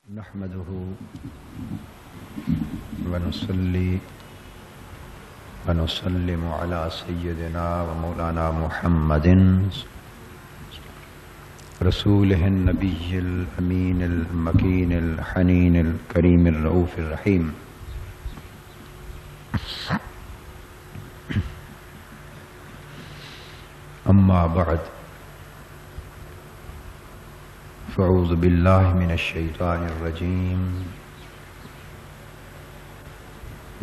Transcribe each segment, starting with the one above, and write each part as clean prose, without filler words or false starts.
نحمده ونصلي ونسلم على سيدنا ومولانا محمد رسوله النبي الأمين المكين الحنين الكريم الرؤوف الرحيم. أما بعد، فأعوذ بالله من الشيطان الرجيم.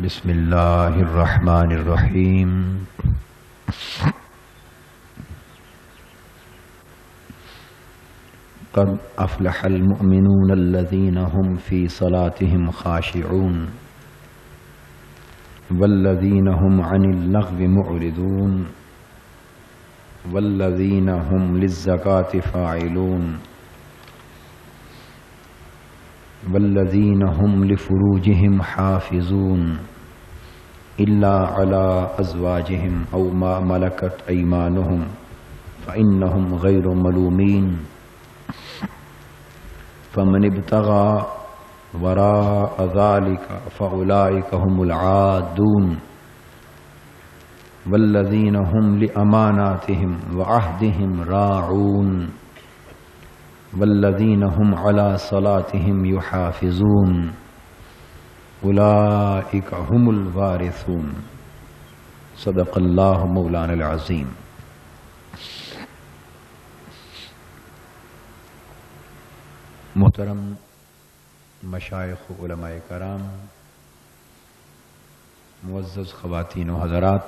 بسم الله الرحمن الرحيم. قد أفلح المؤمنون الذين هم في صلاتهم خاشعون والذين هم عن اللغو معرضون والذين هم للزكاة فاعلون والذين هم لفروجهم حافظون إلا على أزواجهم أو ما ملكت أيمانهم فإنهم غير ملومين فمن ابتغى وراء ذلك فأولئك هم العادون والذين هم لأماناتهم وعهدهم راعون والذين هم على صلاتهم يحافظون أولئك هم الوارثون. صدق الله مولانا العظيم. محترم مشائخ و علماء کرام، معزز خواتین و حضرات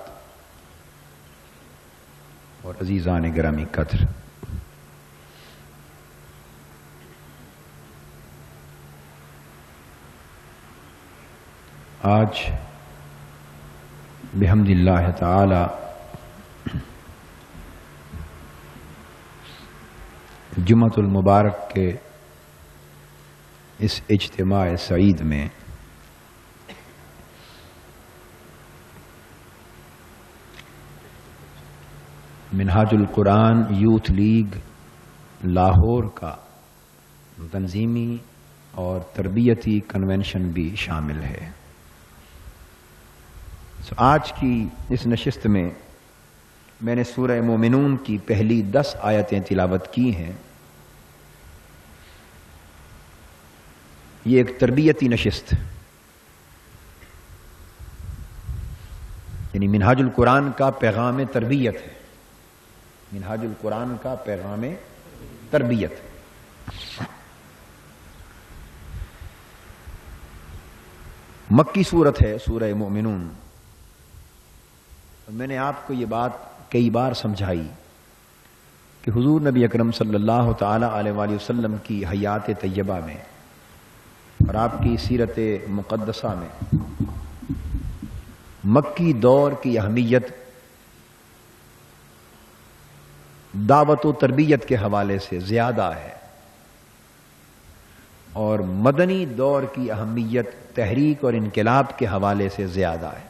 اور عزیزان گرامی قدر، آج بحمد اللہ تعالی جمعۃ المبارک کے اس اجتماع سعید میں منہاج القرآن یوتھ لیگ لاہور کا تنظیمی اور تربیتی کنونشن بھی شامل ہے۔ آج کی اس نشست میں میں نے سورہ مومنون کی پہلی 10 آیتیں تلاوت کی ہیں۔ یہ ایک تربیتی نشست، یعنی منہاج القرآن کا پیغام تربیت ہے۔ منہاج القرآن کا پیغام تربیت۔ مکی سورت ہے سورہ مومنون۔ میں نے آپ کو یہ بات کئی بار سمجھائی کہ حضور نبی اکرم صلی اللہ تعالی علیہ وآلہ وسلم کی حیات طیبہ میں اور آپ کی سیرت مقدسہ میں مکی دور کی اہمیت دعوت و تربیت کے حوالے سے زیادہ ہے، اور مدنی دور کی اہمیت تحریک اور انقلاب کے حوالے سے زیادہ ہے۔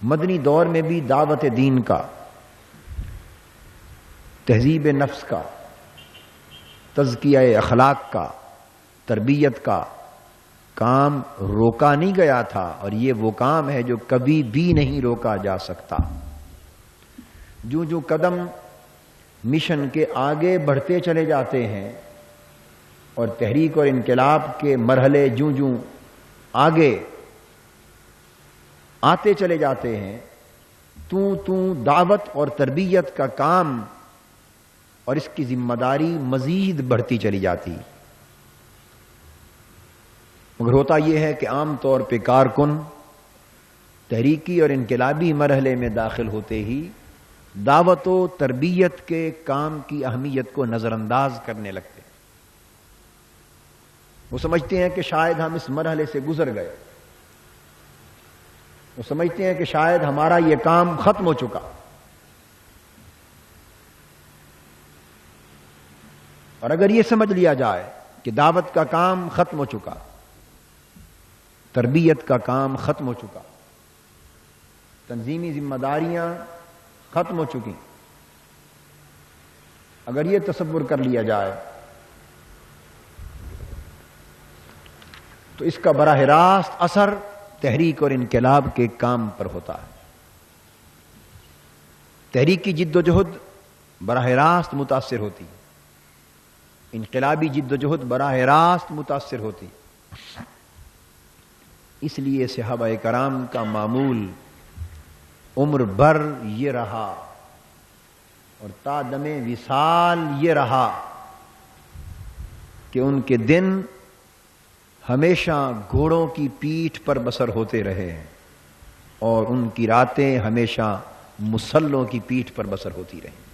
مدنی دور میں بھی دعوت دین کا، تہذیب نفس کا، تزکیہ اخلاق کا، تربیت کا کام روکا نہیں گیا تھا، اور یہ وہ کام ہے جو کبھی بھی نہیں روکا جا سکتا۔ جو قدم مشن کے آگے بڑھتے چلے جاتے ہیں اور تحریک اور انقلاب کے مرحلے جو آگے آتے چلے جاتے ہیں، تو دعوت اور تربیت کا کام اور اس کی ذمہ داری مزید بڑھتی چلی جاتی۔ مگر ہوتا یہ ہے کہ عام طور پہ کارکن تحریکی اور انقلابی مرحلے میں داخل ہوتے ہی دعوت و تربیت کے کام کی اہمیت کو نظر انداز کرنے لگتے ہیں۔ وہ سمجھتے ہیں کہ شاید ہم اس مرحلے سے گزر گئے، وہ سمجھتے ہیں کہ شاید ہمارا یہ کام ختم ہو چکا، اور اگر یہ سمجھ لیا جائے کہ دعوت کا کام ختم ہو چکا، تربیت کا کام ختم ہو چکا، تنظیمی ذمہ داریاں ختم ہو چکی، اگر یہ تصور کر لیا جائے تو اس کا براہ راست اثر تحریک اور انقلاب کے کام پر ہوتا ہے. تحریک کی جد و جہد براہ راست متاثر ہوتی، انقلابی جد و جہد براہ راست متاثر ہوتی. اس لیے صحابہ کرام کا معمول عمر بھر یہ رہا اور تا دم وصال یہ رہا کہ ان کے دن ہمیشہ گھوڑوں کی پیٹھ پر بسر ہوتے رہے اور ان کی راتیں ہمیشہ مسلوں کی پیٹھ پر بسر ہوتی رہیں.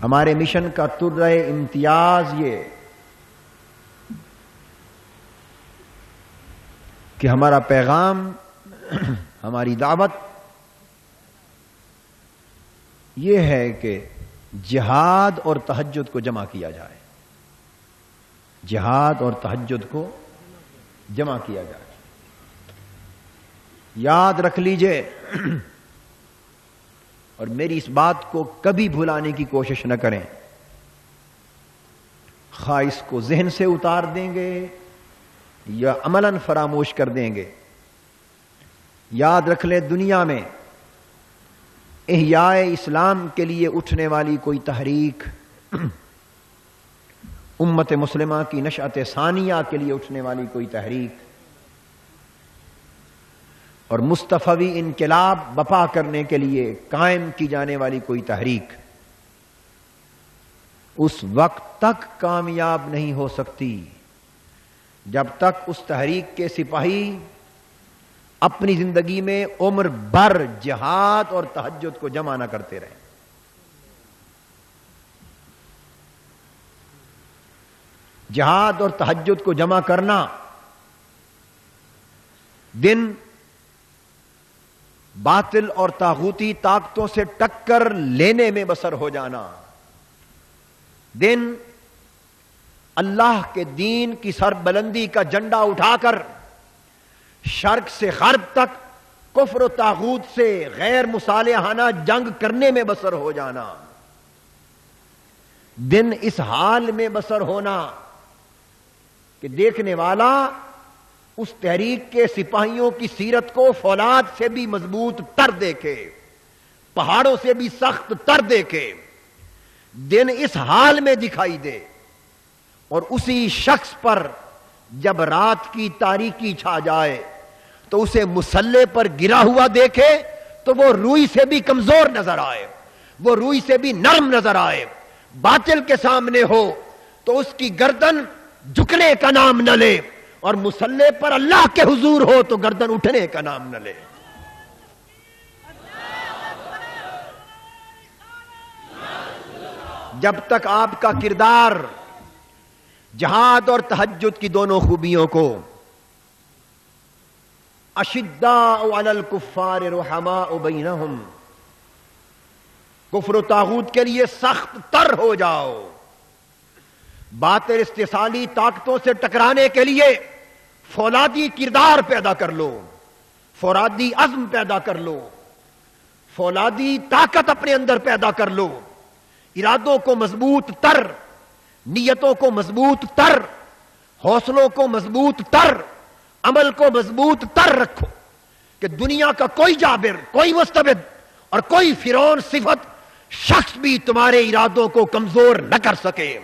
ہمارے مشن کا ترہ امتیاز یہ کہ ہمارا پیغام، ہماری دعوت یہ ہے کہ جہاد اور تہجد کو جمع کیا جائے، جہاد اور تہجد کو جمع کیا جائے. یاد رکھ لیجئے اور میری اس بات کو کبھی بھلانے کی کوشش نہ کریں، خواہ اس کو ذہن سے اتار دیں گے یا عملاً فراموش کر دیں گے. یاد رکھ لیں، دنیا میں احیاء اسلام کے لیے اٹھنے والی کوئی تحریک، امت مسلمہ کی نشأت ثانیہ کے لیے اٹھنے والی کوئی تحریک اور مصطفوی انقلاب بپا کرنے کے لیے قائم کی جانے والی کوئی تحریک اس وقت تک کامیاب نہیں ہو سکتی جب تک اس تحریک کے سپاہی اپنی زندگی میں عمر بھر جہاد اور تہجد کو جمع نہ کرتے رہیں. جہاد اور تہجد کو جمع کرنا، دن باطل اور طاغوتی طاقتوں سے ٹکر لینے میں بسر ہو جانا، دن اللہ کے دین کی سربلندی کا جھنڈا اٹھا کر شرق سے غرب تک کفر و طاغوت سے غیر مصالحانہ جنگ کرنے میں بسر ہو جانا، دن اس حال میں بسر ہونا کہ دیکھنے والا اس تحریک کے سپاہیوں کی سیرت کو فولاد سے بھی مضبوط تر دیکھے، پہاڑوں سے بھی سخت تر دیکھے، دن اس حال میں دکھائی دے اور اسی شخص پر جب رات کی تاریکی چھا جائے تو اسے مسلح پر گرا ہوا دیکھے تو وہ روئی سے بھی کمزور نظر آئے، وہ روئی سے بھی نرم نظر آئے. باطل کے سامنے ہو تو اس کی گردن جھکنے کا نام نہ لے اور مسلح پر اللہ کے حضور ہو تو گردن اٹھنے کا نام نہ لے. جب تک آپ کا کردار جہاد اور تہجد کی دونوں خوبیوں کو اشداء علی الکفار رحماء بینہم، کفر و طاغوت کے لیے سخت تر ہو جاؤ، باطل استحصالی طاقتوں سے ٹکرانے کے لیے فولادی کردار پیدا کر لو، فولادی عزم پیدا کر لو، فولادی طاقت اپنے اندر پیدا کر لو، ارادوں کو مضبوط تر، نیتوں کو مضبوط تر، حوصلوں کو مضبوط تر، عمل کو مضبوط تر رکھو کہ دنیا کا کوئی جابر، کوئی مستبد اور کوئی فرعون صفت شخص بھی تمہارے ارادوں کو کمزور نہ کر سکے،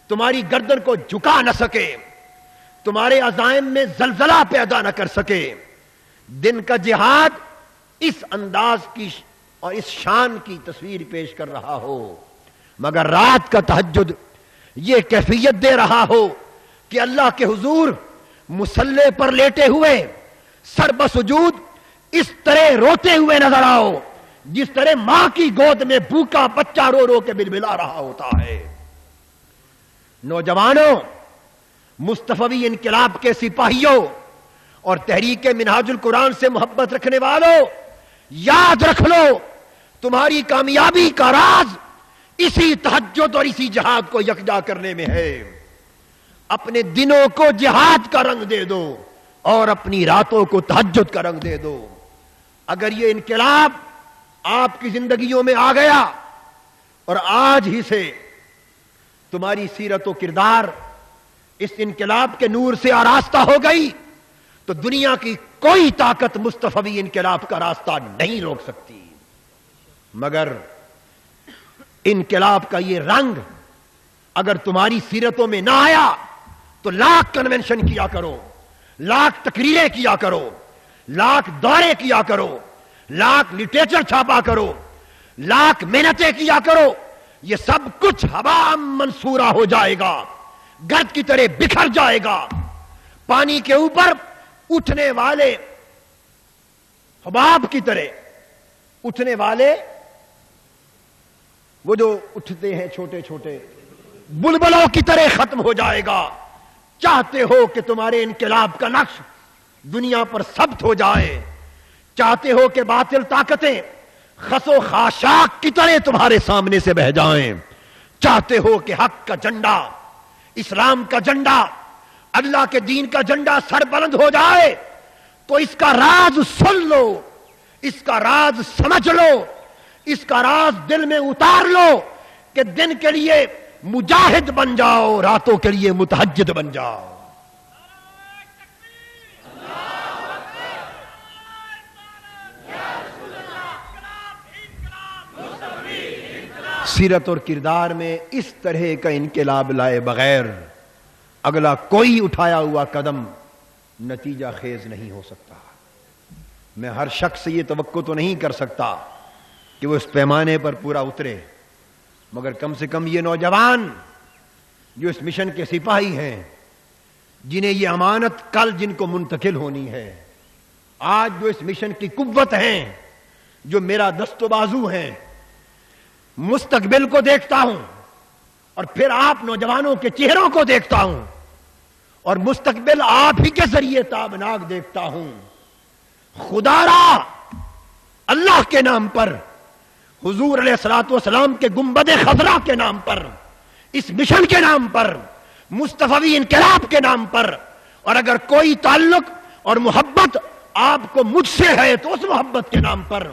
تمہاری گردن کو جھکا نہ سکے، تمہارے عزائم میں زلزلہ پیدا نہ کر سکے. دن کا جہاد اس انداز کی اور اس شان کی تصویر پیش کر رہا ہو، مگر رات کا تہجد یہ کیفیت دے رہا ہو کہ اللہ کے حضور مسلح پر لیٹے ہوئے سر بسجود اس طرح روتے ہوئے نظر آؤ جس طرح ماں کی گود میں بھوکا بچہ رو رو کے بلبلا رہا ہوتا ہے. نوجوانوں، مصطفوی انقلاب کے سپاہیوں اور تحریک منہاج القرآن سے محبت رکھنے والوں، یاد رکھ لو تمہاری کامیابی کا راز اسی تہجد اور اسی جہاد کو یکجا کرنے میں ہے. اپنے دنوں کو جہاد کا رنگ دے دو اور اپنی راتوں کو تہجد کا رنگ دے دو. اگر یہ انقلاب آپ کی زندگیوں میں آ گیا اور آج ہی سے تمہاری سیرت و کردار اس انقلاب کے نور سے آراستہ ہو گئی تو دنیا کی کوئی طاقت مصطفی انقلاب کا راستہ نہیں روک سکتی. مگر انقلاب کا یہ رنگ اگر تمہاری سیرتوں میں نہ آیا تو لاکھ کنونشن کیا کرو, لاکھ تقریریں کیا کرو, لاکھ دورے کیا کرو, لاکھ لٹریچر چھاپا کرو, لاکھ محنتیں کیا کرو, یہ سب کچھ ہوا منصورہ ہو جائے گا, گرد کی طرح بکھر جائے گا. پانی کے اوپر اٹھنے والے حباب کی طرح اٹھنے والے وہ جو اٹھتے ہیں چھوٹے چھوٹے بلبلوں کی طرح ختم ہو جائے گا. چاہتے ہو کہ تمہارے انقلاب کا نقش دنیا پر ثبت ہو جائے, چاہتے ہو کہ باطل طاقتیں خس و خاشاک کی طرح تمہارے سامنے سے بہ جائیں, چاہتے ہو کہ حق کا جھنڈا, اسلام کا جھنڈا, اللہ کے دین کا جھنڈا سر بلند ہو جائے, تو اس کا راز سن لو, اس کا راز سمجھ لو, اس کا راز دل میں اتار لو کہ دن کے لیے مجاہد بن جاؤ, راتوں کے لیے متہجد بن جاؤ. سیرت اور کردار میں اس طرح کا انقلاب لائے بغیر اگلا کوئی اٹھایا ہوا قدم نتیجہ خیز نہیں ہو سکتا. میں ہر شخص سے یہ توقع تو نہیں کر سکتا کہ وہ اس پیمانے پر پورا اترے, مگر کم سے کم یہ نوجوان جو اس مشن کے سپاہی ہیں, جنہیں یہ امانت کل جن کو منتقل ہونی ہے, آج جو اس مشن کی قوت ہیں, جو میرا دست و بازو ہیں, مستقبل کو دیکھتا ہوں اور پھر آپ نوجوانوں کے چہروں کو دیکھتا ہوں اور مستقبل آپ ہی کے ذریعے تابناک دیکھتا ہوں. خدا را اللہ کے نام پر, حضور علیہ الصلوۃ والسلام کے گنبد خضرا کے نام پر, اس مشن کے نام پر, مصطفی انقلاب کے نام پر, اور اگر کوئی تعلق اور محبت آپ کو مجھ سے ہے تو اس محبت کے نام پر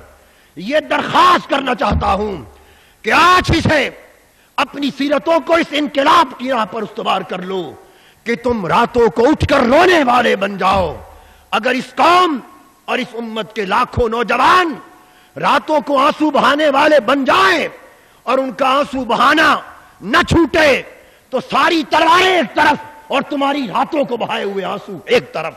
یہ درخواست کرنا چاہتا ہوں کہ آج ہی سے اپنی سیرتوں کو اس انقلاب کی راہ پر استوار کر لو کہ تم راتوں کو اٹھ کر رونے والے بن جاؤ. اگر اس قوم اور اس امت کے لاکھوں نوجوان راتوں کو آنسو بہانے والے بن جائیں اور ان کا آنسو بہانا نہ چھوٹے تو ساری تلواریں ایک طرف اور تمہاری راتوں کو بہائے ہوئے آنسو ایک طرف.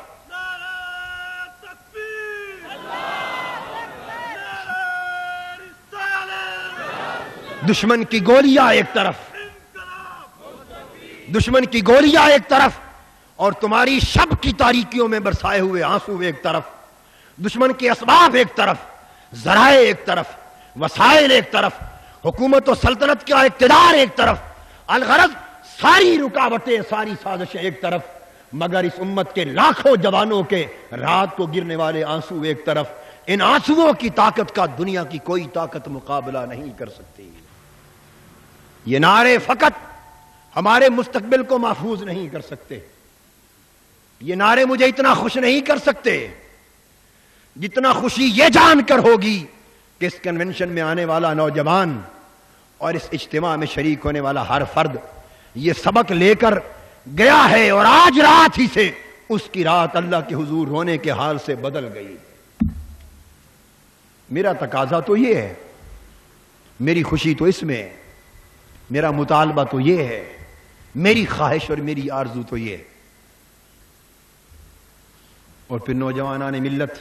دشمن کی گولیاں ایک طرف, دشمن کی گولیاں ایک طرف اور تمہاری شب کی تاریکیوں میں برسائے ہوئے آنسو ایک طرف, دشمن کے اسباب ایک طرف, ذرائع ایک طرف, وسائل ایک طرف, حکومت و سلطنت کا اقتدار ایک طرف, الغرض ساری رکاوٹیں, ساری سازشیں ایک طرف, مگر اس امت کے لاکھوں جوانوں کے رات کو گرنے والے آنسو ایک طرف. ان آنسوؤں کی طاقت کا دنیا کی کوئی طاقت مقابلہ نہیں کر سکتی. یہ نعرے فقط ہمارے مستقبل کو محفوظ نہیں کر سکتے, یہ نعرے مجھے اتنا خوش نہیں کر سکتے جتنا خوشی یہ جان کر ہوگی کہ اس کنونشن میں آنے والا نوجوان اور اس اجتماع میں شریک ہونے والا ہر فرد یہ سبق لے کر گیا ہے اور آج رات ہی سے اس کی رات اللہ کے حضور ہونے کے حال سے بدل گئی. میرا تقاضا تو یہ ہے, میری خوشی تو اس میں ہے, میرا مطالبہ تو یہ ہے, میری خواہش اور میری آرزو تو یہ ہے. اور پھر نوجوانان ملت,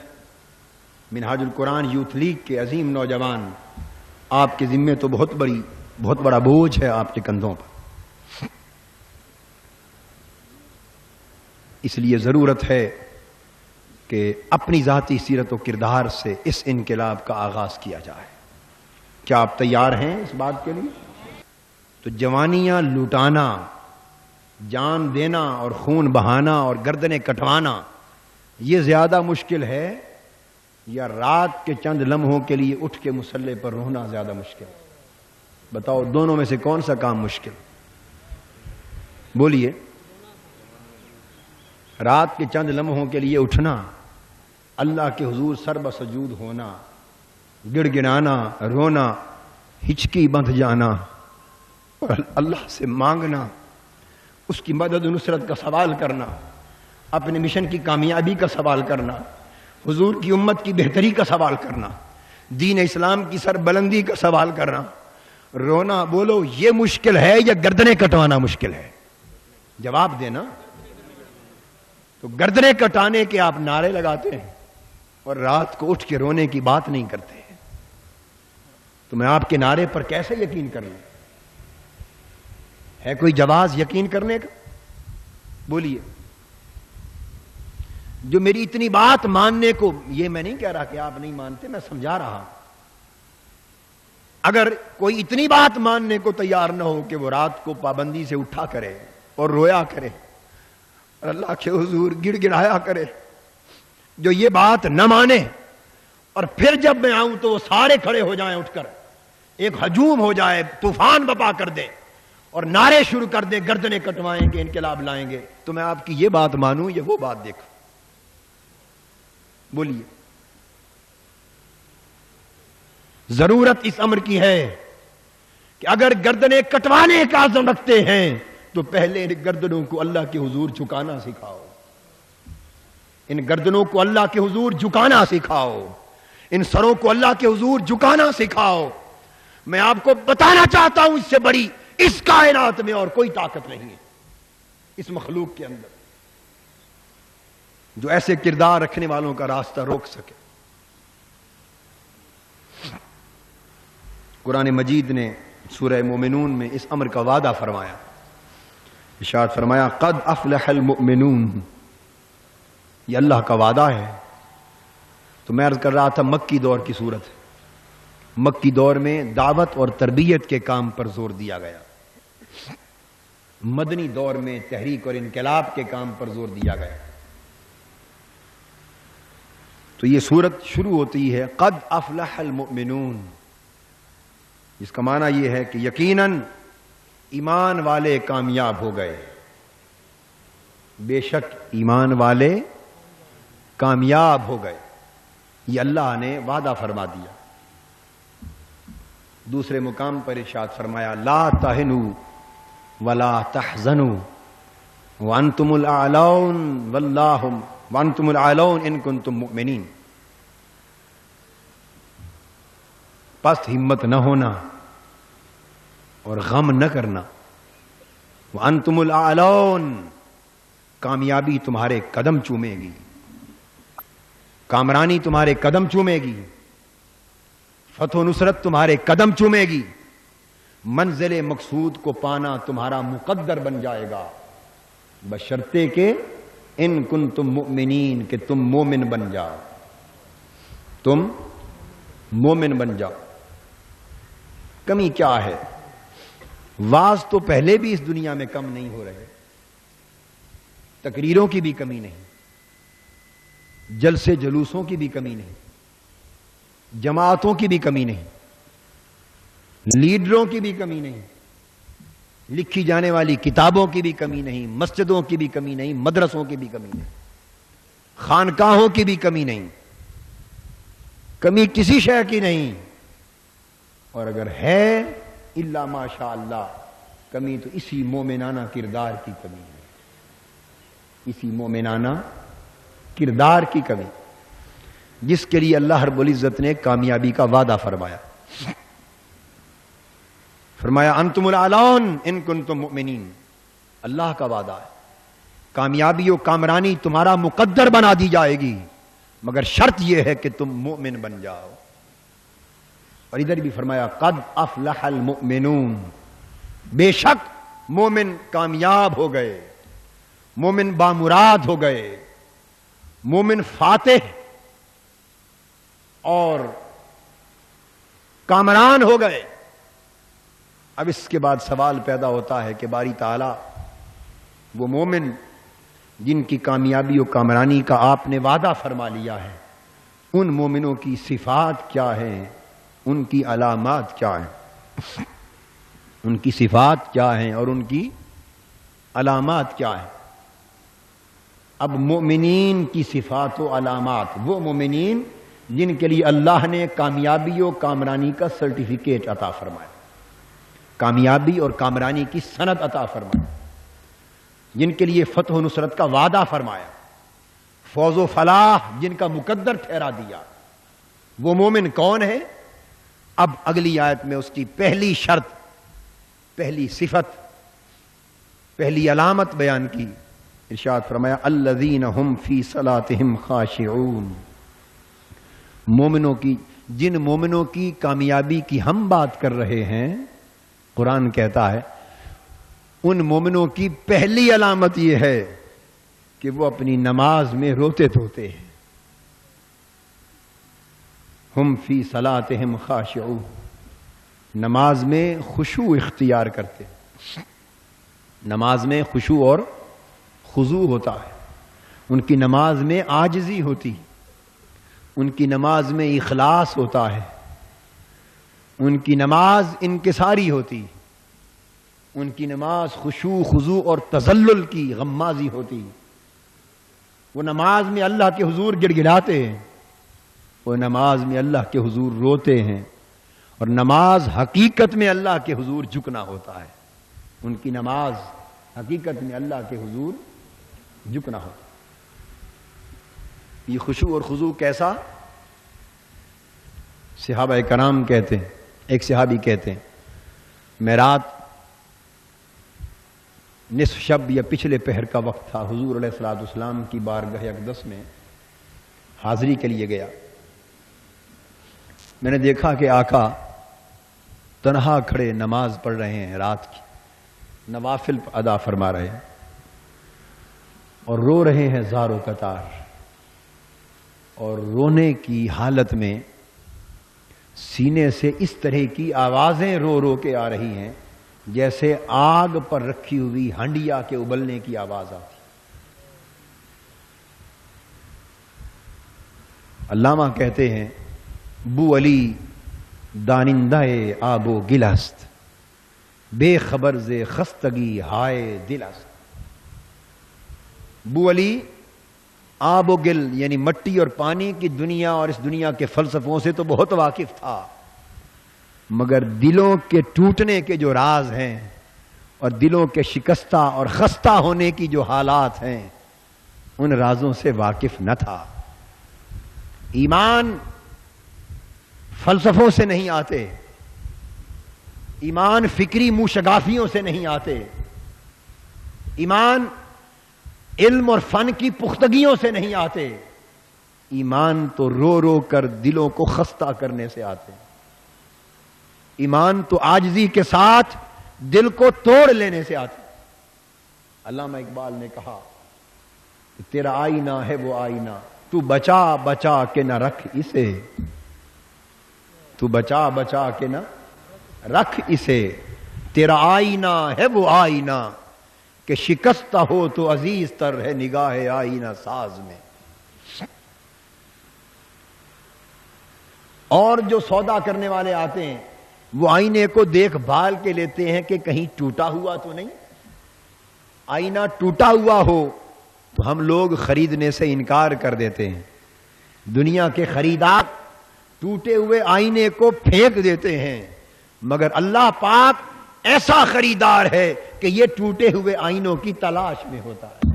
منہاج القرآن یوتھ لیگ کے عظیم نوجوان, آپ کے ذمے تو بہت بڑا بوجھ ہے آپ کے کندھوں پر. اس لیے ضرورت ہے کہ اپنی ذاتی سیرت و کردار سے اس انقلاب کا آغاز کیا جائے. کیا آپ تیار ہیں اس بات کے لیے؟ تو جوانیاں لوٹانا, جان دینا اور خون بہانا اور گردنیں کٹوانا یہ زیادہ مشکل ہے یا رات کے چند لمحوں کے لیے اٹھ کے مسلح پر رونا زیادہ مشکل؟ بتاؤ دونوں میں سے کون سا کام مشکل؟ بولیے. رات کے چند لمحوں کے لیے اٹھنا, اللہ کے حضور سر بسجود ہونا, گڑ گڑانا, رونا, ہچکی بندھ جانا اور اللہ سے مانگنا اس کی مدد و نصرت کا سوال کرنا، اپنے مشن کی کامیابی کا سوال کرنا، حضور کی امت کی بہتری کا سوال کرنا، دین اسلام کی سربلندی کا سوال کرنا. رونا بولو یہ مشکل ہے یا گردنیں کٹوانا مشکل ہے؟ جواب دینا. تو گردنیں کٹانے کے آپ نعرے لگاتے ہیں اور رات کو اٹھ کے رونے کی بات نہیں کرتے. تو میں آپ کے نعرے پر کیسے یقین کر لوں؟ ہے کوئی جواز یقین کرنے کا؟ بولیے. جو میری اتنی بات ماننے کو، یہ میں نہیں کہہ رہا کہ آپ نہیں مانتے، میں سمجھا رہا. اگر کوئی اتنی بات ماننے کو تیار نہ ہو کہ وہ رات کو پابندی سے اٹھا کرے اور رویا کرے اور اللہ کے حضور گڑ گڑایا کرے، جو یہ بات نہ مانے اور پھر جب میں آؤں تو وہ سارے کھڑے ہو جائیں اٹھ کر، ایک ہجوم ہو جائے، طوفان بپا کر دے اور نعرے شروع کر دے، گردنیں کٹوائیں گے، انقلاب لائیں گے، تو میں آپ کی یہ بات مانوں یا وہ بات دیکھوں؟ بولیے. ضرورت اس امر کی ہے کہ اگر گردنیں کٹوانے کا عزم رکھتے ہیں تو پہلے ان گردنوں کو اللہ کے حضور جھکانا سکھاؤ. ان گردنوں کو اللہ کے حضور جھکانا سکھاؤ. ان سروں کو اللہ کے حضور جھکانا سکھاؤ. میں آپ کو بتانا چاہتا ہوں اس سے بڑی اس کائنات میں اور کوئی طاقت نہیں ہے اس مخلوق کے اندر جو ایسے کردار رکھنے والوں کا راستہ روک سکے. قرآن مجید نے سورہ مومنون میں اس امر کا وعدہ فرمایا. ارشاد فرمایا قد افلح المؤمنون. یہ اللہ کا وعدہ ہے. تو میں عرض کر رہا تھا مکی دور کی صورت. مکی دور میں دعوت اور تربیت کے کام پر زور دیا گیا. مدنی دور میں تحریک اور انقلاب کے کام پر زور دیا گیا. تو یہ صورت شروع ہوتی ہے قد افلح المؤمنون، جس کا معنی یہ ہے کہ یقیناً ایمان والے کامیاب ہو گئے. بے شک ایمان والے کامیاب ہو گئے. یہ اللہ نے وعدہ فرما دیا. دوسرے مقام پر ارشاد فرمایا لا تہنوا ولا تحزنوا وانتم الاعلون واللہ وانتم الاعلون ان کنتم مؤمنین. پست ہمت نہ ہونا اور غم نہ کرنا. وانتم الاعلون، کامیابی تمہارے قدم چومے گی، کامرانی تمہارے قدم چومے گی، فتح و نصرت تمہارے قدم چومے گی، منزل مقصود کو پانا تمہارا مقدر بن جائے گا، بشرطے کہ ان کنتم مؤمنین، کہ تم مومن بن جاؤ. تم مومن بن جاؤ. کمی کیا ہے؟ واز تو پہلے بھی اس دنیا میں کم نہیں ہو رہے، تقریروں کی بھی کمی نہیں، جلسے جلوسوں کی بھی کمی نہیں، جماعتوں کی بھی کمی نہیں، لیڈروں کی بھی کمی نہیں، لکھی جانے والی کتابوں کی بھی کمی نہیں، مسجدوں کی بھی کمی نہیں، مدرسوں کی بھی کمی نہیں، خانقاہوں کی بھی کمی نہیں. کمی کسی شے کی نہیں. اور اگر ہے الا ماشاء اللہ کمی تو اسی مومنانہ کردار کی کمی ہے. اسی مومنانہ کردار کی کمی جس کے لیے اللہ رب العزت نے کامیابی کا وعدہ فرمایا. فرمایا انتم الاعلون ان کنتم مؤمنین. اللہ کا وعدہ ہے کامیابی و کامرانی تمہارا مقدر بنا دی جائے گی، مگر شرط یہ ہے کہ تم مومن بن جاؤ. اور ادھر بھی فرمایا قد افلح المؤمنون، بے شک مومن کامیاب ہو گئے، مومن بامراد ہو گئے، مومن فاتح اور کامران ہو گئے. اب اس کے بعد سوال پیدا ہوتا ہے کہ باری تعالی وہ مومن جن کی کامیابی و کامرانی کا آپ نے وعدہ فرما لیا ہے، ان مومنوں کی صفات کیا ہیں، ان کی علامات کیا ہیں؟ ان کی صفات کیا ہیں اور ان کی علامات کیا ہیں؟ اب مومنین کی صفات و علامات، وہ مومنین جن کے لیے اللہ نے کامیابی و کامرانی کا سرٹیفکیٹ عطا فرمایا، کامیابی اور کامرانی کی سند عطا فرمائی. جن کے لیے فتح و نصرت کا وعدہ فرمایا، فوز و فلاح جن کا مقدر ٹھہرا دیا، وہ مومن کون ہے؟ اب اگلی آیت میں اس کی پہلی شرط، پہلی صفت، پہلی علامت بیان کی۔ ارشاد فرمایا الذین هم فی صلاتهم خاشعون، مومنوں کی، جن مومنوں کی کامیابی کی ہم بات کر رہے ہیں، قرآن کہتا ہے ان مومنوں کی پہلی علامت یہ ہے کہ وہ اپنی نماز میں روتے دھوتے ہیں۔ ہم فی صلاتہم خاشعون، نماز میں خشوع اختیار کرتے، نماز میں خشوع اور خضوع ہوتا ہے، ان کی نماز میں عاجزی ہوتی، ان کی نماز میں اخلاص ہوتا ہے، ان کی نماز انکساری ہوتی، ان کی نماز خشوع خضوع اور تذلل کی غمازی ہوتی، وہ نماز میں اللہ کے حضور گڑ گڑاتے ہیں، وہ نماز میں اللہ کے حضور روتے ہیں، اور نماز حقیقت میں اللہ کے حضور جھکنا ہوتا ہے، ان کی نماز حقیقت میں اللہ کے حضور جھکنا ہوتا ہے۔ یہ خشوع اور خضوع کیسا؟ صحابہ کرام کہتے ہیں، ایک صحابی کہتے ہیں میں رات نصف شب یا پچھلے پہر کا وقت تھا، حضور علیہ الصلوۃ والسلام کی بارگاہ اقدس میں حاضری کے لیے گیا، میں نے دیکھا کہ آقا تنہا کھڑے نماز پڑھ رہے ہیں، رات کی نوافل ادا فرما رہے ہیں، اور رو رہے ہیں زار و قطار، اور رونے کی حالت میں سینے سے اس طرح کی آوازیں رو رو کے آ رہی ہیں جیسے آگ پر رکھی ہوئی ہنڈیا کے ابلنے کی آواز آتی۔ علامہ کہتے ہیں بو علی دانندہ آب و گل است، بے خبر ز خستگی ہائے دل است۔ بو علی آب و گل یعنی مٹی اور پانی کی دنیا اور اس دنیا کے فلسفوں سے تو بہت واقف تھا، مگر دلوں کے ٹوٹنے کے جو راز ہیں اور دلوں کے شکستہ اور خستہ ہونے کی جو حالات ہیں ان رازوں سے واقف نہ تھا۔ ایمان فلسفوں سے نہیں آتے، ایمان فکری موشگافیوں سے نہیں آتے، ایمان علم اور فن کی پختگیوں سے نہیں آتے، ایمان تو رو رو کر دلوں کو خستہ کرنے سے آتے، ایمان تو عاجزی کے ساتھ دل کو توڑ لینے سے آتے۔ علامہ اقبال نے کہا کہ تیرا آئینہ ہے وہ آئینہ، تو بچا بچا کے نہ رکھ اسے، تو بچا بچا کے نہ رکھ اسے، تیرا آئینہ ہے وہ آئینہ کہ شکستہ ہو تو عزیز تر ہے نگاہ آئینہ ساز میں۔ اور جو سودا کرنے والے آتے ہیں وہ آئینے کو دیکھ بھال کے لیتے ہیں کہ کہیں ٹوٹا ہوا تو نہیں، آئینہ ٹوٹا ہوا ہو تو ہم لوگ خریدنے سے انکار کر دیتے ہیں، دنیا کے خریدار ٹوٹے ہوئے آئینے کو پھینک دیتے ہیں، مگر اللہ پاک ایسا خریدار ہے کہ یہ ٹوٹے ہوئے آئینوں کی تلاش میں ہوتا ہے۔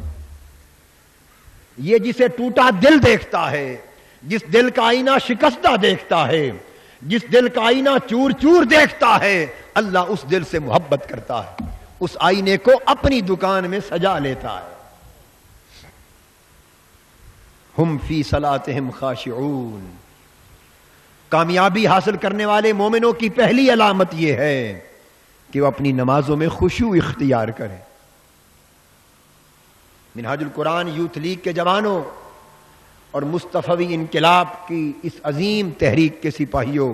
یہ جسے ٹوٹا دل دیکھتا ہے، جس دل کا آئینہ شکستہ دیکھتا ہے، جس دل کا آئینہ چور چور دیکھتا ہے، اللہ اس دل سے محبت کرتا ہے، اس آئینے کو اپنی دکان میں سجا لیتا ہے۔ ہم فی صلاتہم خاشعون، کامیابی حاصل کرنے والے مومنوں کی پہلی علامت یہ ہے کہ وہ اپنی نمازوں میں خشوع اختیار کریں۔ منہاج القرآن یوتھ لیگ کے جوانوں اور مصطفی انقلاب کی اس عظیم تحریک کے سپاہیوں،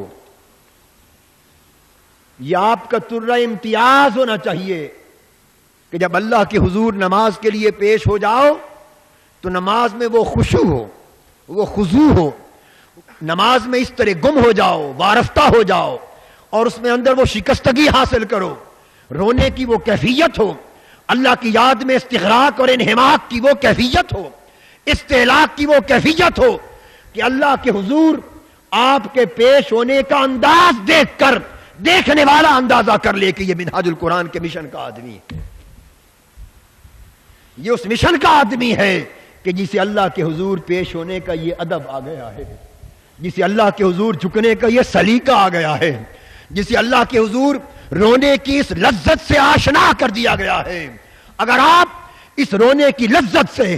یہ آپ کا ترہ امتیاز ہونا چاہیے کہ جب اللہ کے حضور نماز کے لیے پیش ہو جاؤ تو نماز میں وہ خشوع ہو، وہ خضوع ہو، نماز میں اس طرح گم ہو جاؤ، وارفتہ ہو جاؤ، اور اس میں اندر وہ شکستگی حاصل کرو، رونے کی وہ کیفیت ہو، اللہ کی یاد میں استغراق اور انہماک کی وہ کیفیت ہو، استہلاک کی وہ کیفیت ہو کہ اللہ کے حضور آپ کے پیش ہونے کا انداز دیکھ کر دیکھنے والا اندازہ کر لے کہ یہ منہاج القرآن کے مشن کا آدمی ہے۔ یہ اس مشن کا آدمی ہے کہ جسے اللہ کے حضور پیش ہونے کا یہ ادب آ گیا ہے، جسے اللہ کے حضور جھکنے کا یہ سلیقہ آ گیا ہے، جسے اللہ کے حضور رونے کی اس لذت سے آشنا کر دیا گیا ہے۔ اگر آپ اس رونے کی لذت سے،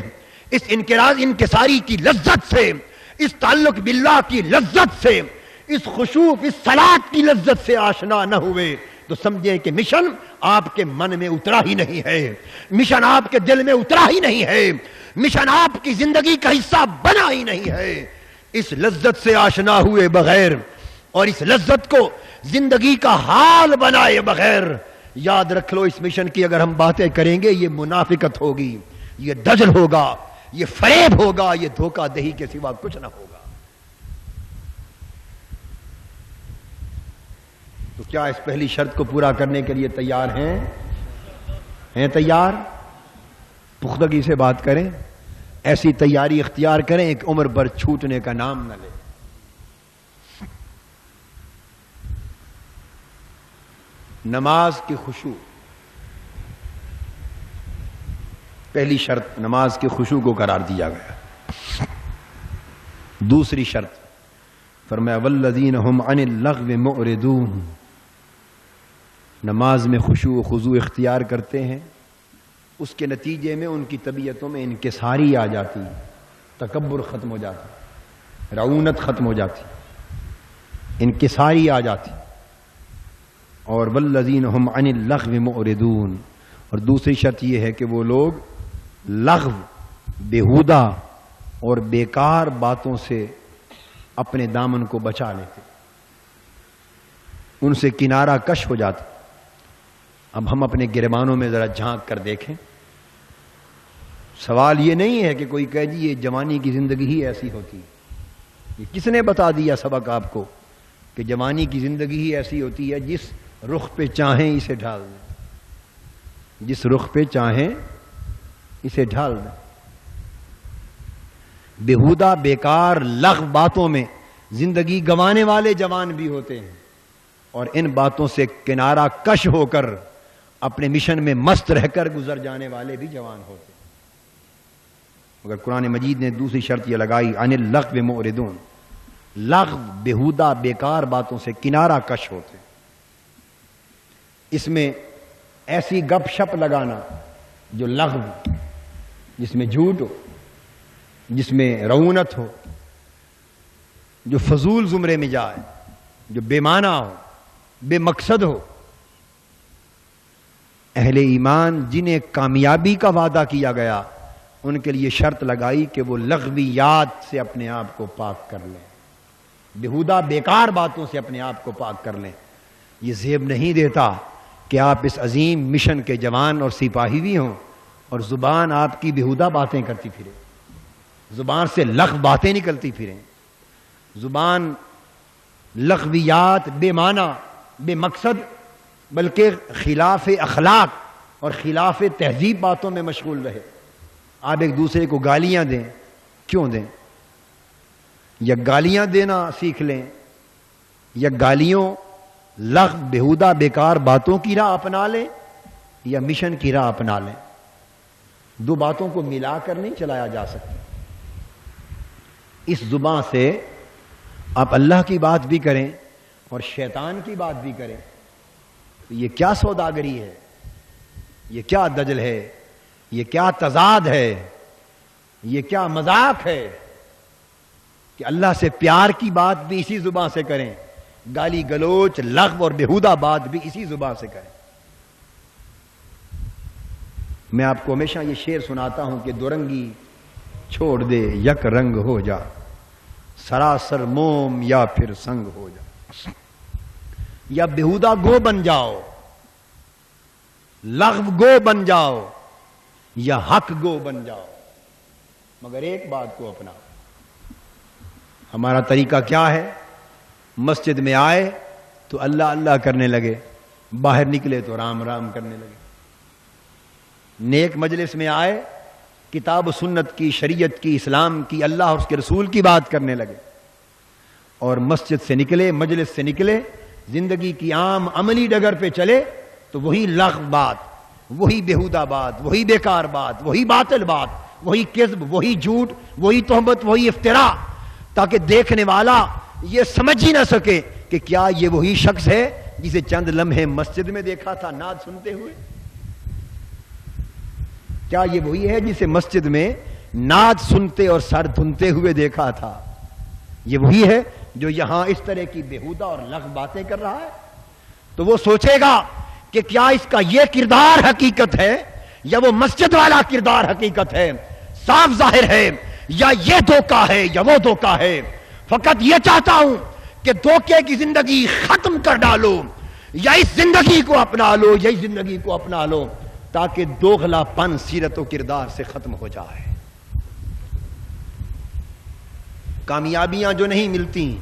اس انکساری کی لذت سے، اس تعلق باللہ کی لذت سے، اس خشوع اس صلاۃ کی لذت سے آشنا نہ ہوئے تو سمجھیں کہ مشن آپ کے من میں اترا ہی نہیں ہے، مشن آپ کے دل میں اترا ہی نہیں ہے، مشن آپ کی زندگی کا حصہ بنا ہی نہیں ہے۔ اس لذت سے آشنا ہوئے بغیر اور اس لذت کو زندگی کا حال بنائے بغیر، یاد رکھ لو اس مشن کی اگر ہم باتیں کریں گے یہ منافقت ہوگی، یہ دجل ہوگا، یہ فریب ہوگا، یہ دھوکہ دہی کے سوا کچھ نہ ہوگا۔ تو کیا اس پہلی شرط کو پورا کرنے کے لیے تیار ہیں تیار؟ پختگی سے بات کریں، ایسی تیاری اختیار کریں ایک عمر پر چھوٹنے کا نام نہ لے۔ نماز کی خشوع، پہلی شرط نماز کی خشوع کو قرار دیا گیا۔ دوسری شرط فرمایا والذین هم عن اللغو معرضون، نماز میں خشوع و خضوع اختیار کرتے ہیں، اس کے نتیجے میں ان کی طبیعتوں میں انکساری آ جاتی، تکبر ختم ہو جاتا، رعونت ختم ہو جاتی، انکساری آ جاتی۔ اور والذین هم عن اللغو معرضون، اور دوسری شرط یہ ہے کہ وہ لوگ لغو، بیہودہ اور بیکار باتوں سے اپنے دامن کو بچا لیتے، ان سے کنارہ کش ہو جاتا۔ اب ہم اپنے گریبانوں میں ذرا جھانک کر دیکھیں، سوال یہ نہیں ہے کہ کوئی کہے جی یہ جوانی کی زندگی ہی ایسی ہوتی، یہ کس نے بتا دیا سبق آپ کو کہ جوانی کی زندگی ہی ایسی ہوتی ہے؟ جس رخ پہ چاہیں اسے ڈھال دیں، جس رخ پہ چاہیں اسے ڈھال دیں۔ بیہودہ بیکار لغو باتوں میں زندگی گنوانے والے جوان بھی ہوتے ہیں، اور ان باتوں سے کنارہ کش ہو کر اپنے مشن میں مست رہ کر گزر جانے والے بھی جوان ہوتے ہیں۔ مگر قرآن مجید نے دوسری شرط یہ لگائی عن اللغو معرضون، لغو بیہودہ بیکار باتوں سے کنارہ کش ہوتے۔ اس میں ایسی گپ شپ لگانا جو لغو، جس میں جھوٹ ہو، جس میں رعونت ہو، جو فضول زمرے میں جائے، جو بے معنی ہو، بے مقصد ہو۔ اہل ایمان جنہیں کامیابی کا وعدہ کیا گیا ان کے لیے شرط لگائی کہ وہ لغویات سے اپنے آپ کو پاک کر لیں، بیہودہ بیکار باتوں سے اپنے آپ کو پاک کر لیں۔ یہ زیب نہیں دیتا کہ آپ اس عظیم مشن کے جوان اور سپاہی بھی ہوں اور زبان آپ کی بیہودہ باتیں کرتی پھرے، زبان سے لغو باتیں نکلتی پھریں، زبان لغویات، بے معنی، بے مقصد، بلکہ خلاف اخلاق اور خلاف تہذیب باتوں میں مشغول رہے۔ آپ ایک دوسرے کو گالیاں دیں، کیوں دیں؟ یا گالیاں دینا سیکھ لیں، یا گالیوں، لغو، بیہودہ بیکار باتوں کی راہ اپنا لیں، یا مشن کی راہ اپنا لیں۔ دو باتوں کو ملا کر نہیں چلایا جا سکتا۔ اس زبان سے آپ اللہ کی بات بھی کریں اور شیطان کی بات بھی کریں، یہ کیا سوداگری ہے، یہ کیا دجل ہے، یہ کیا تضاد ہے، یہ کیا مذاق ہے کہ اللہ سے پیار کی بات بھی اسی زبان سے کریں، گالی گلوچ، لغو اور بیہودہ بات بھی اسی زبان سے کریں۔ میں آپ کو ہمیشہ یہ شعر سناتا ہوں کہ دورنگی چھوڑ دے یک رنگ ہو جا، سراسر موم یا پھر سنگ ہو جا۔ یا بیہودہ گو بن جاؤ، لغو گو بن جاؤ، یا حق گو بن جاؤ، مگر ایک بات کو اپنا۔ ہمارا طریقہ کیا ہے؟ مسجد میں آئے تو اللہ اللہ کرنے لگے، باہر نکلے تو رام رام کرنے لگے۔ نیک مجلس میں آئے، کتاب و سنت کی، شریعت کی، اسلام کی، اللہ اور اس کے رسول کی بات کرنے لگے، اور مسجد سے نکلے، مجلس سے نکلے، زندگی کی عام عملی ڈگر پہ چلے تو وہی لغو بات، وہی بیہودہ بات، وہی بیکار بات، وہی باطل بات، وہی کذب، وہی جھوٹ، وہی تہمت، وہی افتراء، تاکہ دیکھنے والا یہ سمجھ ہی نہ سکے کہ کیا یہ وہی شخص ہے جسے چند لمحے مسجد میں دیکھا تھا نعت سنتے ہوئے؟ کیا یہ وہی ہے جسے مسجد میں نعت سنتے اور سر دھنتے ہوئے دیکھا تھا؟ یہ وہی ہے جو یہاں اس طرح کی بیہودہ اور لغو باتیں کر رہا ہے؟ تو وہ سوچے گا کہ کیا اس کا یہ کردار حقیقت ہے یا وہ مسجد والا کردار حقیقت ہے؟ صاف ظاہر ہے یا یہ دھوکہ ہے یا وہ دھوکہ ہے۔ فقط یہ چاہتا ہوں کہ دھوکے کی زندگی ختم کر ڈالو، یا اس زندگی کو اپنا لو یا اس زندگی کو اپنا لو، تاکہ دوغلا پن سیرت و کردار سے ختم ہو جائے۔ کامیابیاں جو نہیں ملتی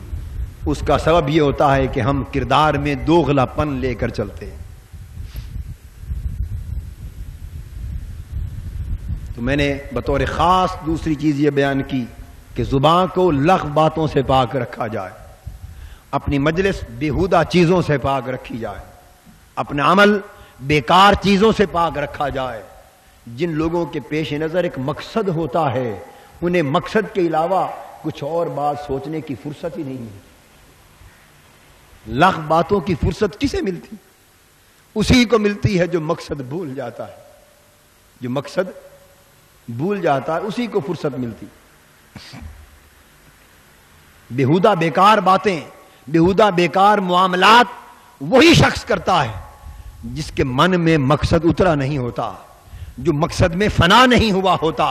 اس کا سبب یہ ہوتا ہے کہ ہم کردار میں دوغلا پن لے کر چلتے ہیں۔ تو میں نے بطور خاص دوسری چیز یہ بیان کی کہ زبان کو لغو باتوں سے پاک رکھا جائے، اپنی مجلس بیہودہ چیزوں سے پاک رکھی جائے، اپنا عمل بیکار چیزوں سے پاک رکھا جائے۔ جن لوگوں کے پیش نظر ایک مقصد ہوتا ہے انہیں مقصد کے علاوہ کچھ اور بات سوچنے کی فرصت ہی نہیں ملتی۔ لغو باتوں کی فرصت کسے ملتی؟ اسی کو ملتی ہے جو مقصد بھول جاتا ہے۔ جو مقصد بھول جاتا ہے اسی کو فرصت ملتی۔ بیہودہ بیکار باتیں، بیہودہ بیکار معاملات وہی شخص کرتا ہے جس کے من میں مقصد اترا نہیں ہوتا، جو مقصد میں فنا نہیں ہوا ہوتا،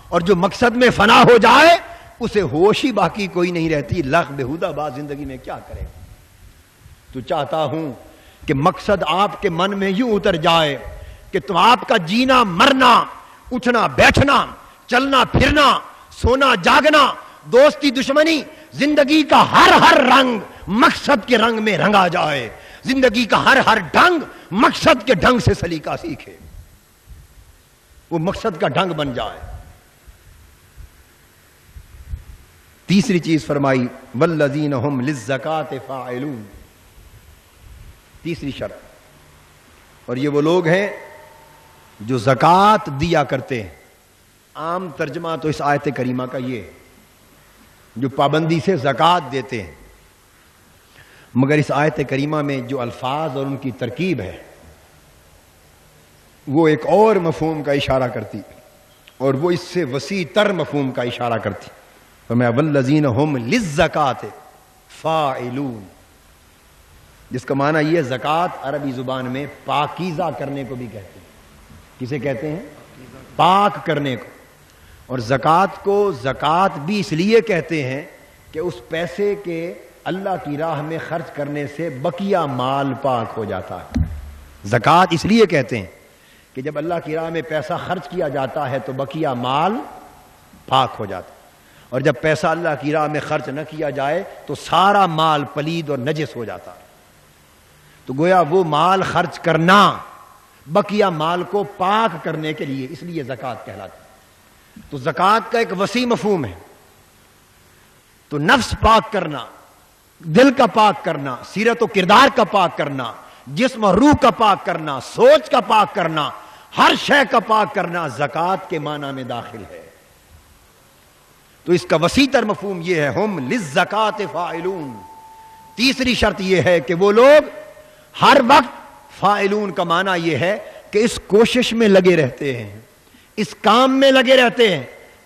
اور جو مقصد میں فنا ہو جائے اسے ہوش ہی باقی کوئی نہیں رہتی۔ لغو بیہودہ بات زندگی میں کیا کرے؟ تو چاہتا ہوں کہ مقصد آپ کے من میں یوں اتر جائے کہ تو آپ کا جینا مرنا، اٹھنا بیٹھنا، چلنا پھرنا، سونا جاگنا، دوستی دشمنی، زندگی کا ہر رنگ مقصد کے رنگ میں رنگا جائے۔ زندگی کا ہر ڈھنگ مقصد کے ڈھنگ سے سلیقہ سیکھے، وہ مقصد کا ڈھنگ بن جائے۔ تیسری چیز فرمائی والذین هم للزکاۃ فاعلون، تیسری شرط، اور یہ وہ لوگ ہیں جو زکوٰۃ دیا کرتے ہیں۔ عام ترجمہ تو اس آیت کریمہ کا یہ ہے، جو پابندی سے زکوٰۃ دیتے ہیں، مگر اس آیت کریمہ میں جو الفاظ اور ان کی ترکیب ہے وہ ایک اور مفہوم کا اشارہ کرتی، اور وہ اس سے وسیع تر مفہوم کا اشارہ کرتی۔ فرمایا والذین هم للزکاۃ فاعلون، جس کا معنی یہ زکوٰۃ عربی زبان میں پاکیزہ کرنے کو بھی کہتے ہیں۔ کسے کہتے ہیں؟ پاک کرنے کو۔ اور زکوٰۃ کو زکوٰۃ بھی اس لیے کہتے ہیں کہ اس پیسے کے اللہ کی راہ میں خرچ کرنے سے بقیہ مال پاک ہو جاتا ہے۔ زکوٰۃ اس لیے کہتے ہیں کہ جب اللہ کی راہ میں پیسہ خرچ کیا جاتا ہے تو بقیہ مال پاک ہو جاتا ہے، اور جب پیسہ اللہ کی راہ میں خرچ نہ کیا جائے تو سارا مال پلید اور نجس ہو جاتا ہے۔ تو گویا وہ مال خرچ کرنا بقیہ مال کو پاک کرنے کے لیے، اس لیے زکوٰۃ کہلاتی ہے۔ تو زکوٰۃ کا ایک وسیع مفہوم ہے۔ تو نفس پاک کرنا، دل کا پاک کرنا، سیرت و کردار کا پاک کرنا، جسم اور روح کا پاک کرنا، سوچ کا پاک کرنا، ہر شے کا پاک کرنا زکوٰۃ کے معنی میں داخل ہے۔ تو اس کا وسیع تر مفہوم یہ ہے ہم للزکاۃ فاعلون۔ تیسری شرط یہ ہے کہ وہ لوگ ہر وقت، فاعلون کا معنی یہ ہے کہ اس کوشش میں لگے رہتے ہیں، اس کام میں لگے رہتے ہیں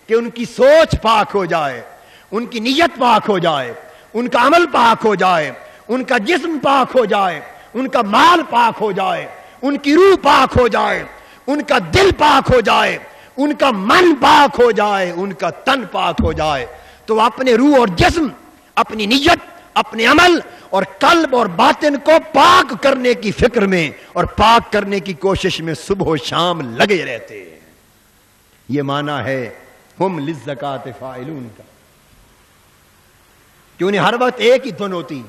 کہ ان کی سوچ پاک ہو جائے، ان کی نیت پاک ہو جائے، ان کا عمل پاک ہو جائے، ان کا جسم پاک ہو جائے، ان کا مال پاک ہو جائے، ان کی روح پاک ہو جائے، ان کا دل پاک ہو جائے، ان کا من پاک ہو جائے، ان کا تن پاک ہو جائے۔ تو اپنے روح اور جسم، اپنی نیت، اپنے عمل اور قلب اور باطن کو پاک کرنے کی فکر میں اور پاک کرنے کی کوشش میں صبح و شام لگے رہتے ہیں۔ یہ معنی ہے ہم للزکاۃ فاعلون کا، کہ انہیں ہر وقت ایک ہی دھن ہوتی۔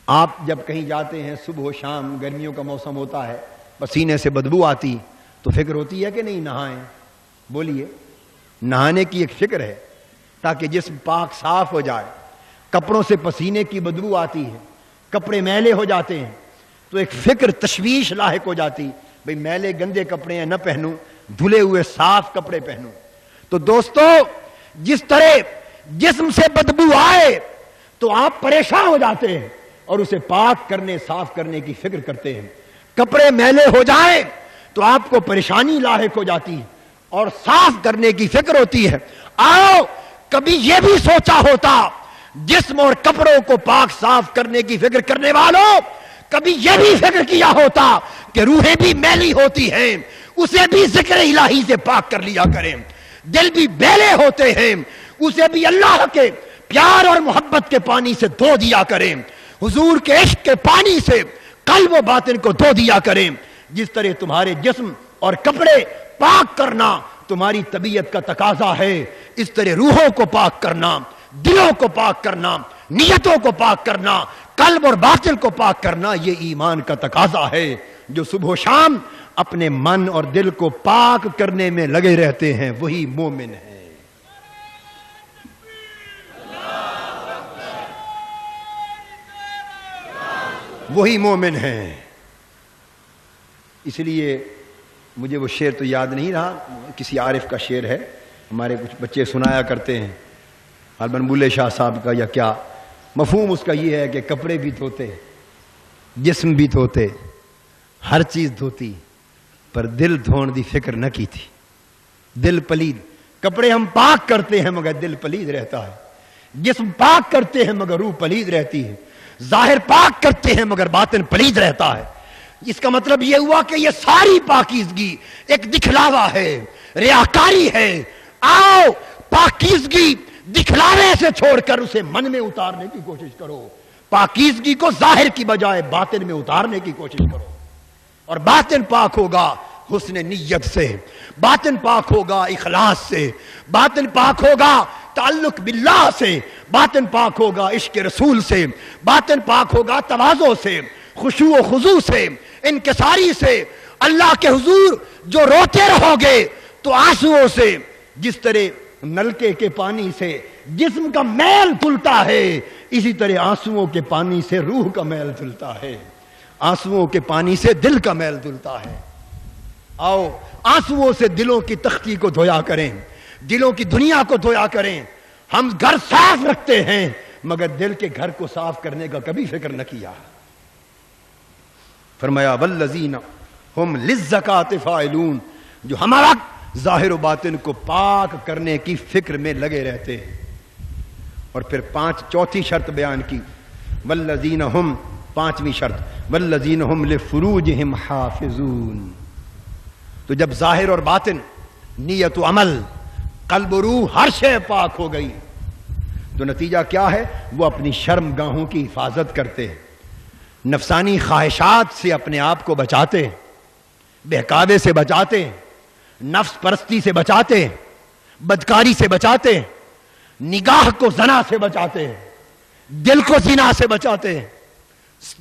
آپ جب کہیں جاتے ہیں صبح و شام، گرمیوں کا موسم ہوتا ہے، پسینے سے بدبو آتی، تو فکر ہوتی ہے کہ نہیں نہائیں؟ بولیے، نہانے کی ایک فکر ہے تاکہ جسم پاک صاف ہو جائے۔ کپڑوں سے پسینے کی بدبو آتی ہے، کپڑے میلے ہو جاتے ہیں، تو ایک فکر، تشویش لاحق ہو جاتی، بھئی میلے گندے کپڑے ہیں نہ پہنوں، دھلے ہوئے صاف کپڑے پہنوں۔ تو دوستو جس طرح جسم سے بدبو آئے تو آپ پریشان ہو جاتے ہیں اور اسے پاک کرنے صاف کرنے کی فکر کرتے ہیں، کپڑے میلے ہو جائیں تو آپ کو پریشانی لاحق ہو جاتی ہے اور صاف کرنے کی فکر ہوتی ہے۔ آؤ کبھی یہ بھی سوچا ہوتا جسم اور کپڑوں کو پاک صاف کرنے کی فکر کرنے والوں، کبھی یہ بھی فکر کیا ہوتا کہ روحیں بھی میلی ہوتی ہیں، اسے بھی ذکر الہی سے پاک کر لیا کریں، دل بھی میلے ہوتے ہیں، اسے بھی اللہ کے پیار اور محبت کے پانی سے دھو دیا کریں، حضور کے عشق کے پانی سے قلب و باطن کو دھو دیا کریں۔ جس طرح تمہارے جسم اور کپڑے پاک کرنا تمہاری طبیعت کا تقاضا ہے، اس طرح روحوں کو پاک کرنا، دلوں کو پاک کرنا، نیتوں کو پاک کرنا، قلب اور باطن کو پاک کرنا، یہ ایمان کا تقاضا ہے۔ جو صبح و شام اپنے من اور دل کو پاک کرنے میں لگے رہتے ہیں وہی مومن ہے۔ وہی مومن ہے۔ اس لیے مجھے وہ شعر تو یاد نہیں رہا، کسی عارف کا شعر ہے، ہمارے کچھ بچے سنایا کرتے ہیں، غالباً بلے شاہ صاحب کا یا کیا، مفہوم اس کا یہ ہے کہ کپڑے بھی دھوتے، جسم بھی دھوتے، ہر چیز دھوتی، پر دل دھون دی فکر نہ کی تھی۔ دل پلید، کپڑے ہم پاک کرتے ہیں مگر دل پلید رہتا ہے، جسم پاک کرتے ہیں مگر روح پلید رہتی ہے، ظاہر پاک کرتے ہیں مگر باطن پلید رہتا ہے۔ اس کا مطلب یہ ہوا کہ یہ ساری پاکیزگی ایک دکھلاوا ہے، ریاکاری ہے۔ آؤ پاکیزگی دکھلاوے سے چھوڑ کر اسے من میں اتارنے کی کوشش کرو، پاکیزگی کو ظاہر کی بجائے باطن میں اتارنے کی کوشش کرو، اور باطن پاک ہوگا حسن نیت سے، باطن پاک ہوگا اخلاص سے، باطن پاک ہوگا تعلق باللہ سے، باطن پاک ہوگا عشق رسول سے، باطن پاک ہوگا تواضع سے، خشوع و خضوع سے، انکساری سے۔ اللہ کے حضور جو روتے رہو گے تو آنسوؤں سے، جس طرح نلکے کے پانی سے جسم کا میل دھلتا ہے، اسی طرح آنسوؤں کے پانی سے روح کا میل دھلتا ہے، آنسوؤں کے پانی سے دل کا میل دھلتا ہے۔ آؤ آنسوؤں سے دلوں کی تختی کو دھویا کریں، دلوں کی دنیا کو دھویا کریں۔ ہم گھر صاف رکھتے ہیں مگر دل کے گھر کو صاف کرنے کا کبھی فکر نہ کیا۔ فرمایا والذین ہم للزکاۃ فاعلون، جو ہمارا ظاہر و باطن کو پاک کرنے کی فکر میں لگے رہتے ہیں۔ اور پھر چوتھی شرط بیان کی، والذین ہم، پانچویں شرط، والذین ہم لفروجہم حافظون۔ تو جب ظاہر اور باطن، نیت و عمل، قلب و روح ہر شے پاک ہو گئی تو نتیجہ کیا ہے؟ وہ اپنی شرم گاہوں کی حفاظت کرتے ہیں، نفسانی خواہشات سے اپنے آپ کو بچاتے ہیں، بہکاوے سے بچاتے ہیں، نفس پرستی سے بچاتے ہیں، بدکاری سے بچاتے ہیں، نگاہ کو زنا سے بچاتے ہیں، دل کو زنا سے بچاتے ہیں،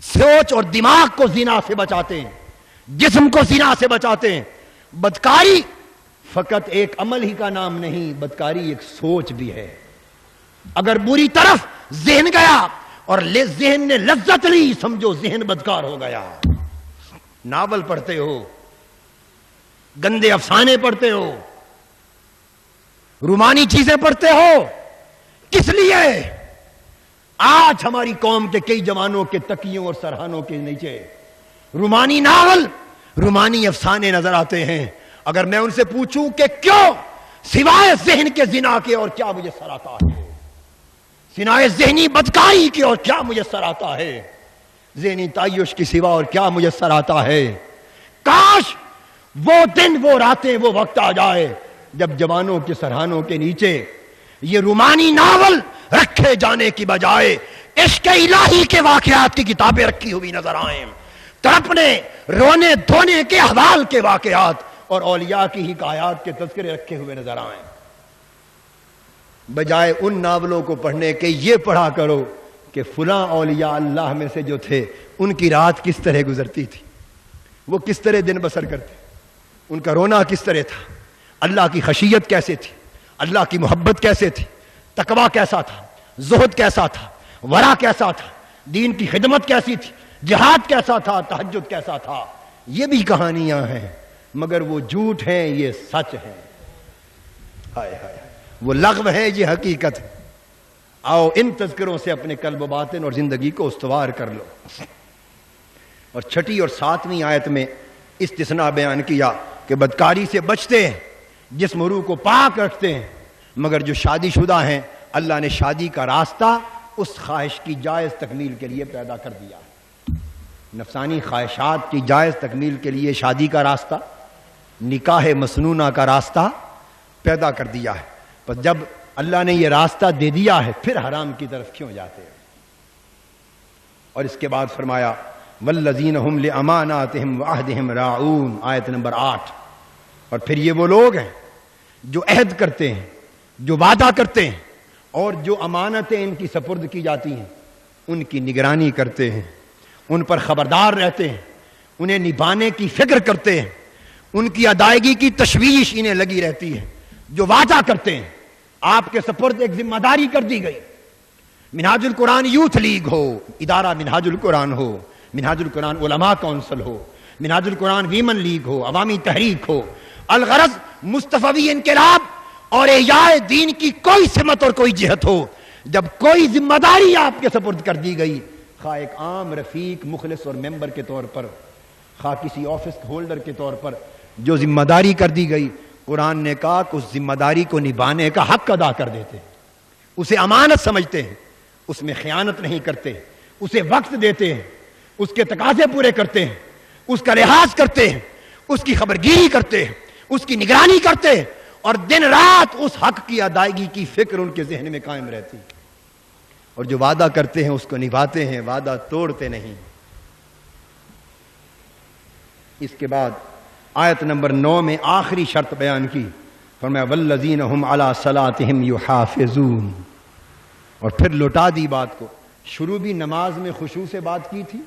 سوچ اور دماغ کو زنا سے بچاتے ہیں، جسم کو زنا سے بچاتے ہیں۔ بدکاری فقط ایک عمل ہی کا نام نہیں، بدکاری ایک سوچ بھی ہے۔ اگر بری طرف ذہن گیا اور ذہن نے لذت لی، سمجھو ذہن بدکار ہو گیا۔ ناول پڑھتے ہو، گندے افسانے پڑھتے ہو، رومانی چیزیں پڑھتے ہو، کس لیے؟ آج ہماری قوم کے کئی جوانوں کے تکیوں اور سرہانوں کے نیچے رومانی ناول، رومانی افسانے نظر آتے ہیں۔ اگر میں ان سے پوچھوں کہ کیوں، سوائے ذہن کے زنا کے اور کیا مجھے سر آتا ہے؟ سوائے ذہنی بدکاری کے اور کیا مجھے سر آتا ہے؟ ذہنی تعیش کی سوا اور کیا مجھے سر آتا ہے؟ کاش وہ دن، وہ راتیں، وہ وقت آ جائے جب جوانوں کے سرہانوں کے نیچے یہ رومانی ناول رکھے جانے کی بجائے عشق الہی کے واقعات کی کتابیں رکھی ہوئی نظر آئیں، تڑپنے رونے دھونے کے احوال کے واقعات اور اولیاء کی حکایات کے تذکرے رکھے ہوئے نظر آئیں، بجائے ان ناولوں کو پڑھنے کے یہ پڑھا کرو کہ فلاں اولیاء اللہ میں سے جو تھے ان کی رات کس طرح گزرتی تھی، وہ کس طرح دن بسر کرتے، ان کا رونا کس طرح تھا، اللہ کی خشیت کیسے تھی، اللہ کی محبت کیسے تھی، تقوی کیسا تھا، زہد کیسا تھا، ورع کیسا تھا، دین کی خدمت کیسی تھی، جہاد کیسا تھا، تہجد کیسا تھا۔ یہ بھی کہانیاں ہیں مگر وہ جھوٹ ہیں یہ سچ ہے. ہائے ہائے وہ لغو ہے یہ حقیقت ہے. آؤ ان تذکروں سے اپنے قلب و باطن اور زندگی کو استوار کر لو. اور 6 اور 7ویں آیت میں استثناء بیان کیا کہ بدکاری سے بچتے ہیں، جسم و روح کو پاک رکھتے ہیں، مگر جو شادی شدہ ہیں اللہ نے شادی کا راستہ اس خواہش کی جائز تکمیل کے لیے پیدا کر دیا. نفسانی خواہشات کی جائز تکمیل کے لیے شادی کا راستہ، نکاح مسنونہ کا راستہ پیدا کر دیا ہے. پر جب اللہ نے یہ راستہ دے دیا ہے پھر حرام کی طرف کیوں جاتے ہیں؟ اور اس کے بعد فرمایا والذین هم لاماناتهم وعہدهم راعون، آیت نمبر 8. اور پھر یہ وہ لوگ ہیں جو عہد کرتے ہیں، جو وعدہ کرتے ہیں، اور جو امانتیں ان کی سپرد کی جاتی ہیں ان کی نگرانی کرتے ہیں، ان پر خبردار رہتے ہیں، انہیں نبھانے کی فکر کرتے ہیں، ان کی ادائیگی کی تشویش انہیں لگی رہتی ہے. جو وعدہ کرتے ہیں، آپ کے سپرد ایک ذمہ داری کر دی گئی. منہاج القرآن یوتھ لیگ ہو، ادارہ منہاج القرآن ہو، منہاج القرآن علماء کونسل ہو، منہاج القرآن ویمن لیگ ہو، عوامی تحریک ہو، الغرض مصطفی انقلاب اور احیاء دین کی کوئی سمت اور کوئی جہت ہو، جب کوئی ذمہ داری آپ کے سپرد کر دی گئی، خواہ ایک عام رفیق مخلص اور ممبر کے طور پر، خواہ کسی آفس ہولڈر کے طور پر، جو ذمہ داری کر دی گئی، قرآن نے کہا کہ اس ذمہ داری کو نبھانے کا حق ادا کر دیتے ہیں، اسے امانت سمجھتے ہیں، اس میں خیانت نہیں کرتے، اسے وقت دیتے ہیں، اس کے تقاضے پورے کرتے ہیں، اس کا لحاظ کرتے ہیں، اس کی خبرگیری کرتے ہیں، اس کی نگرانی کرتے ہیں، اور دن رات اس حق کی ادائیگی کی فکر ان کے ذہن میں قائم رہتی ہے. اور جو وعدہ کرتے ہیں اس کو نبھاتے ہیں، وعدہ توڑتے نہیں. اس کے بعد آیت نمبر 9 میں آخری شرط بیان کی، فرمایا والذین هم علی صلاتهم یحافظون. اور پھر لوٹا دی بات کو. شروع بھی نماز میں خشوع سے بات کی تھی،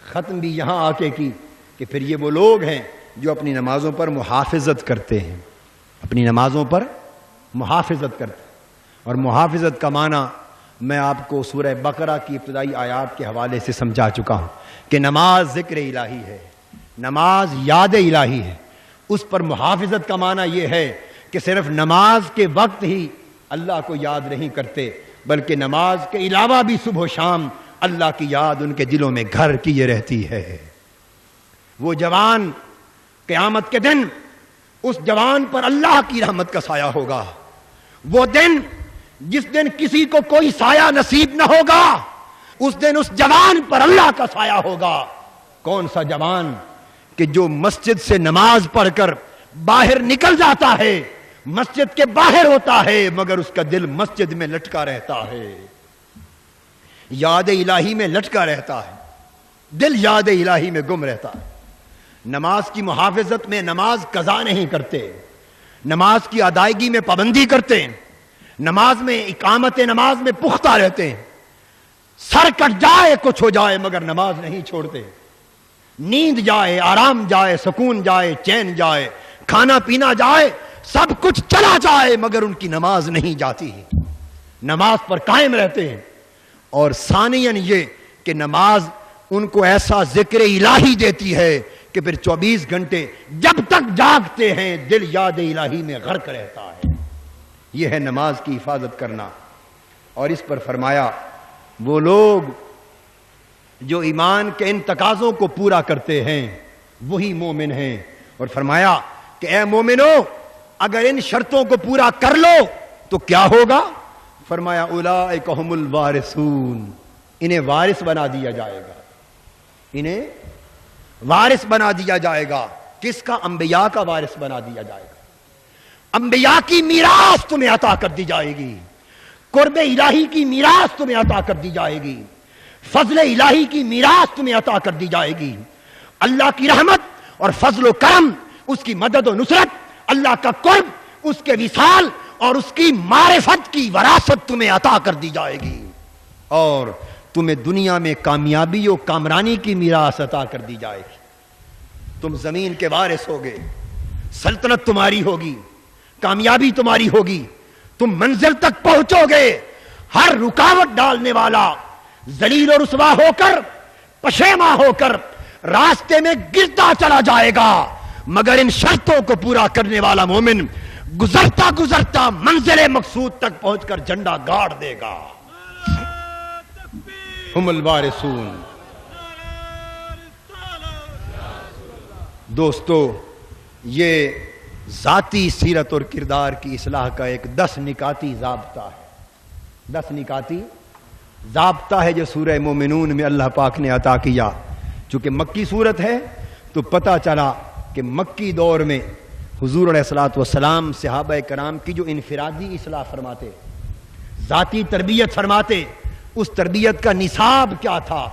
ختم بھی یہاں آ کے کی کہ پھر یہ وہ لوگ ہیں جو اپنی نمازوں پر محافظت کرتے ہیں، اپنی نمازوں پر محافظت کرتے ہیں. اور محافظت کا معنی میں آپ کو سورہ بقرہ کی ابتدائی آیات کے حوالے سے سمجھا چکا ہوں کہ نماز ذکر الہی ہے، نماز یاد الہی ہے. اس پر محافظت کا معنی یہ ہے کہ صرف نماز کے وقت ہی اللہ کو یاد نہیں کرتے، بلکہ نماز کے علاوہ بھی صبح و شام اللہ کی یاد ان کے دلوں میں گھر کیے رہتی ہے. وہ جوان قیامت کے دن اس جوان پر اللہ کی رحمت کا سایہ ہوگا. وہ دن جس دن کسی کو کوئی سایہ نصیب نہ ہوگا، اس دن اس جوان پر اللہ کا سایہ ہوگا. کون سا جوان کہ جو مسجد سے نماز پڑھ کر باہر نکل جاتا ہے، مسجد کے باہر ہوتا ہے مگر اس کا دل مسجد میں لٹکا رہتا ہے، یاد الہی میں لٹکا رہتا ہے، دل یاد الہی میں گم رہتا ہے. نماز کی محافظت میں نماز قضا نہیں کرتے، نماز کی ادائیگی میں پابندی کرتے ہیں، نماز میں اقامت نماز میں پختہ رہتے ہیں. سر کٹ جائے کچھ ہو جائے مگر نماز نہیں چھوڑتے. نیند جائے، آرام جائے، سکون جائے، چین جائے، کھانا پینا جائے، سب کچھ چلا جائے مگر ان کی نماز نہیں جاتی. نماز پر قائم رہتے ہیں. اور ثانیاً یہ کہ نماز ان کو ایسا ذکر الہی دیتی ہے کہ پھر 24 گھنٹے جب تک جاگتے ہیں دل یاد الہی میں غرق رہتا ہے. یہ ہے نماز کی حفاظت کرنا. اور اس پر فرمایا وہ لوگ جو ایمان کے ان تقاضوں کو پورا کرتے ہیں وہی مومن ہیں. اور فرمایا کہ اے مومنو اگر ان شرطوں کو پورا کر لو تو کیا ہوگا؟ فرمایا اولئک هم الوارثون، انہیں وارث بنا دیا جائے گا، انہیں وارث بنا دیا جائے گا. کس کا؟ انبیاء کا وارث بنا دیا جائے گا. انبیاء کی میراث تمہیں عطا کر دی جائے گی، قرب الہی کی میراث تمہیں عطا کر دی جائے گی، فضل الہی کی میراث تمہیں عطا کر دی جائے گی. اللہ کی رحمت اور فضل و کرم، اس کی مدد و نصرت، اللہ کا قرب، اس کے وصال اور اس کی معرفت کی وراثت تمہیں عطا کر دی جائے گی. اور تمہیں دنیا میں کامیابی و کامرانی کی میراث عطا کر دی جائے گی. تم زمین کے وارث ہوگے، سلطنت تمہاری ہوگی، کامیابی تمہاری ہوگی، تم منزل تک پہنچو گے. ہر رکاوٹ ڈالنے والا ذلیل و رسوا ہو کر، پشیماں ہو کر راستے میں گرتا چلا جائے گا، مگر ان شرطوں کو پورا کرنے والا مومن گزرتا گزرتا منزل مقصود تک پہنچ کر جھنڈا گاڑ دے گا۔ ہم الوارثون۔ دوستو، یہ ذاتی سیرت اور کردار کی اصلاح کا ایک 10 نکاتی ضابطہ ہے، 10 نکاتی ضابطہ ہے جو سورہ مومنون میں اللہ پاک نے عطا کیا۔ چونکہ مکی صورت ہے تو پتہ چلا کہ مکی دور میں حضور علیہ الصلوۃ والسلام صحابہ کرام کی جو انفرادی اصلاح فرماتے، ذاتی تربیت فرماتے، اس تربیت کا نصاب کیا تھا،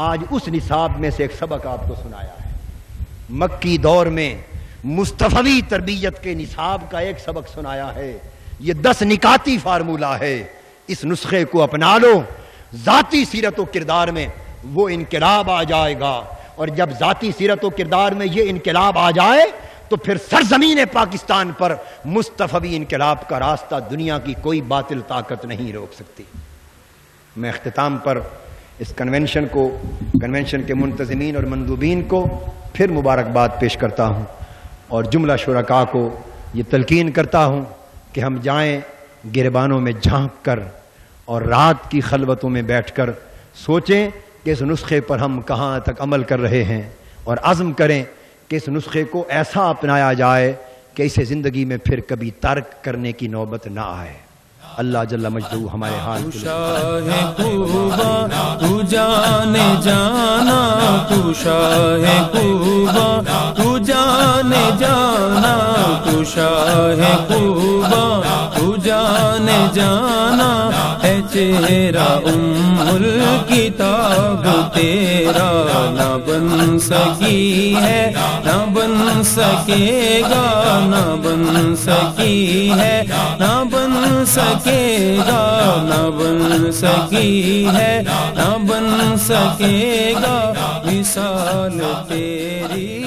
آج اس نصاب میں سے ایک سبق آپ کو سنایا ہے۔ مکی دور میں مصطفوی تربیت کے نصاب کا ایک سبق سنایا ہے۔ یہ 10 نکاتی فارمولہ ہے، اس نسخے کو اپنا لو، ذاتی سیرت و کردار میں وہ انقلاب آ جائے گا، اور جب ذاتی سیرت و کردار میں یہ انقلاب آ جائے تو پھر سرزمین پاکستان پر مصطفوی انقلاب کا راستہ دنیا کی کوئی باطل طاقت نہیں روک سکتی۔ میں اختتام پر اس کنونشن کے منتظمین اور مندوبین کو پھر مبارکباد پیش کرتا ہوں، اور جملہ شرکاء کو یہ تلقین کرتا ہوں کہ ہم جائیں گریبانوں میں جھانک کر اور رات کی خلوتوں میں بیٹھ کر سوچیں کہ اس نسخے پر ہم کہاں تک عمل کر رہے ہیں، اور عزم کریں کہ اس نسخے کو ایسا اپنایا جائے کہ اسے زندگی میں پھر کبھی ترک کرنے کی نوبت نہ آئے۔ اللہ جل مجدہ ہمارے حال تو شاہ خوبا تو جانے جانا، تو شاہ خوبا تو جانے جانا، تو شاہ خوبا تو جانے جانا، ہے چہرہ الکتاب تیرا، نہ بن سکی ہے نہ بن سکے گا، نہ بن سکی ہے نہ بن سکے گا، نہ بن سکی ہے نہ بن سکے گا، مثال تیری